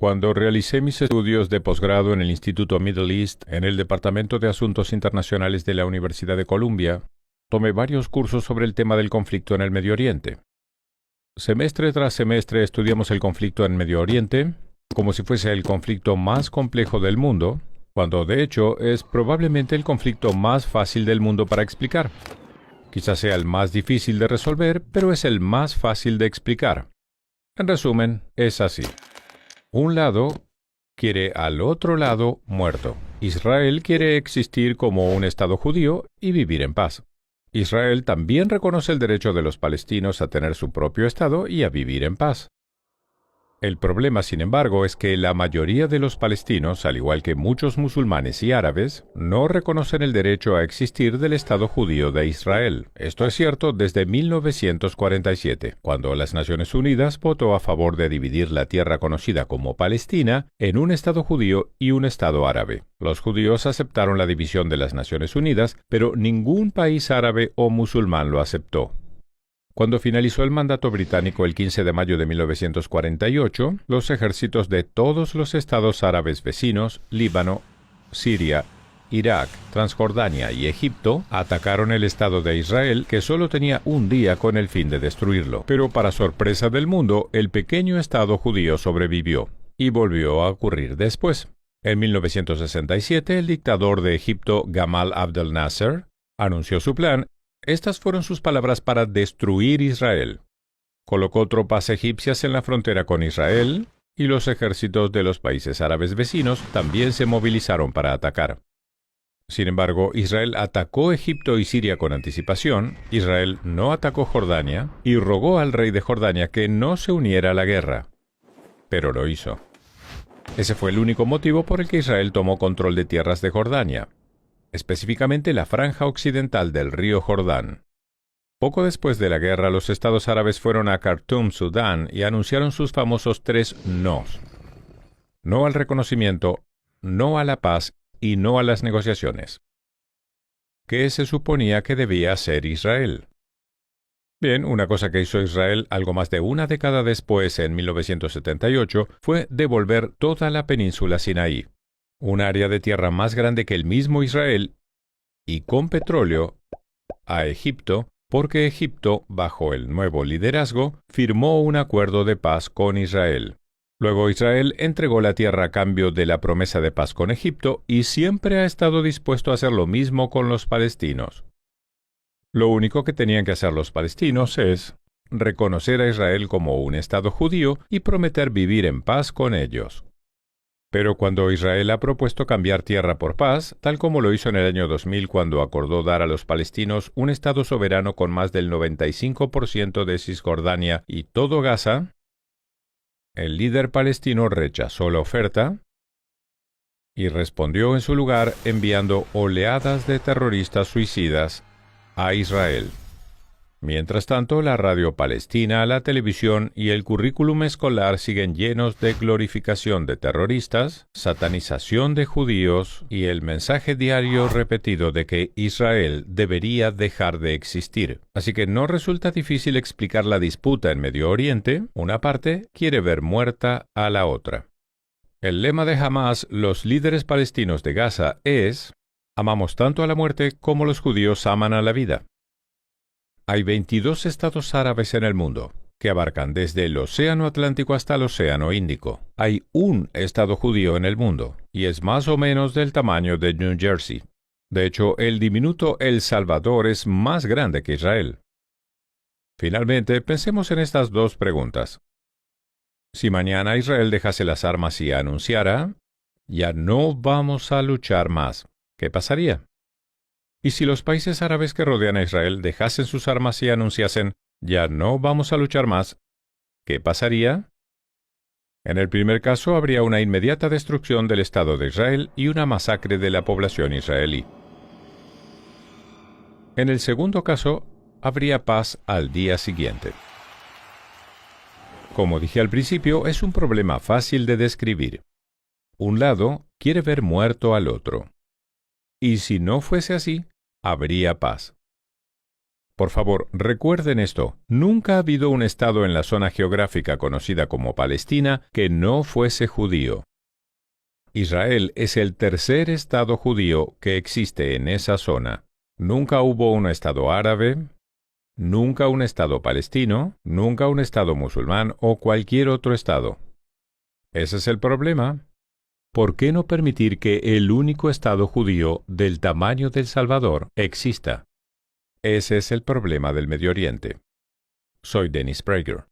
Cuando realicé mis estudios de posgrado en el Instituto Middle East en el Departamento de Asuntos Internacionales de la Universidad de Columbia, tomé varios cursos sobre el tema del conflicto en el Medio Oriente. Semestre tras semestre estudiamos el conflicto en Medio Oriente como si fuese el conflicto más complejo del mundo, cuando de hecho es probablemente el conflicto más fácil del mundo para explicar. Quizás sea el más difícil de resolver, pero es el más fácil de explicar. En resumen, es así. Un lado quiere al otro lado muerto. Israel quiere existir como un Estado judío y vivir en paz. Israel también reconoce el derecho de los palestinos a tener su propio Estado y a vivir en paz. El problema, sin embargo, es que la mayoría de los palestinos, al igual que muchos musulmanes y árabes, no reconocen el derecho a existir del Estado judío de Israel. Esto es cierto desde 1947, cuando las Naciones Unidas votó a favor de dividir la tierra conocida como Palestina en un Estado judío y un Estado árabe. Los judíos aceptaron la división de las Naciones Unidas, pero ningún país árabe o musulmán lo aceptó. Cuando finalizó el mandato británico el 15 de mayo de 1948, los ejércitos de todos los estados árabes vecinos, Líbano, Siria, Irak, Transjordania y Egipto, atacaron el Estado de Israel, que solo tenía un día con el fin de destruirlo. Pero para sorpresa del mundo, el pequeño Estado judío sobrevivió, y volvió a ocurrir después. En 1967, el dictador de Egipto, Gamal Abdel Nasser, anunció su plan. Estas fueron sus palabras para destruir Israel. Colocó tropas egipcias en la frontera con Israel, y los ejércitos de los países árabes vecinos también se movilizaron para atacar. Sin embargo, Israel atacó Egipto y Siria con anticipación, Israel no atacó Jordania, y rogó al rey de Jordania que no se uniera a la guerra. Pero lo hizo. Ese fue el único motivo por el que Israel tomó control de tierras de Jordania, específicamente la franja occidental del río Jordán. Poco después de la guerra, los estados árabes fueron a Khartoum, Sudán, y anunciaron sus famosos 3 nos. No al reconocimiento, no a la paz y no a las negociaciones. ¿Qué se suponía que debía hacer Israel? Bien, una cosa que hizo Israel algo más de una década después, en 1978, fue devolver toda la península Sinaí, un área de tierra más grande que el mismo Israel, y con petróleo, a Egipto, porque Egipto, bajo el nuevo liderazgo, firmó un acuerdo de paz con Israel. Luego Israel entregó la tierra a cambio de la promesa de paz con Egipto y siempre ha estado dispuesto a hacer lo mismo con los palestinos. Lo único que tenían que hacer los palestinos es reconocer a Israel como un Estado judío y prometer vivir en paz con ellos. Pero cuando Israel ha propuesto cambiar tierra por paz, tal como lo hizo en el año 2000 cuando acordó dar a los palestinos un Estado soberano con más del 95% de Cisjordania y todo Gaza, el líder palestino rechazó la oferta y respondió en su lugar enviando oleadas de terroristas suicidas a Israel. Mientras tanto, la radio palestina, la televisión y el currículum escolar siguen llenos de glorificación de terroristas, satanización de judíos y el mensaje diario repetido de que Israel debería dejar de existir. Así que no resulta difícil explicar la disputa en Medio Oriente. Una parte quiere ver muerta a la otra. El lema de Hamas, los líderes palestinos de Gaza, es: amamos tanto a la muerte como los judíos aman a la vida. Hay 22 estados árabes en el mundo, que abarcan desde el Océano Atlántico hasta el Océano Índico. Hay un estado judío en el mundo, y es más o menos del tamaño de New Jersey. De hecho, el diminuto El Salvador es más grande que Israel. Finalmente, pensemos en estas dos preguntas. Si mañana Israel dejase las armas y anunciara: ya no vamos a luchar más, ¿qué pasaría? Y si los países árabes que rodean a Israel dejasen sus armas y anunciasen: ya no vamos a luchar más, ¿qué pasaría? En el primer caso habría una inmediata destrucción del Estado de Israel y una masacre de la población israelí. En el segundo caso, habría paz al día siguiente. Como dije al principio, es un problema fácil de describir. Un lado quiere ver muerto al otro. Y si no fuese así, habría paz. Por favor, recuerden esto. Nunca ha habido un estado en la zona geográfica conocida como Palestina que no fuese judío. Israel es el tercer estado judío que existe en esa zona. Nunca hubo un estado árabe, nunca un estado palestino, nunca un estado musulmán o cualquier otro estado. Ese es el problema. ¿Por qué no permitir que el único estado judío del tamaño de El Salvador exista? Ese es el problema del Medio Oriente. Soy Dennis Prager.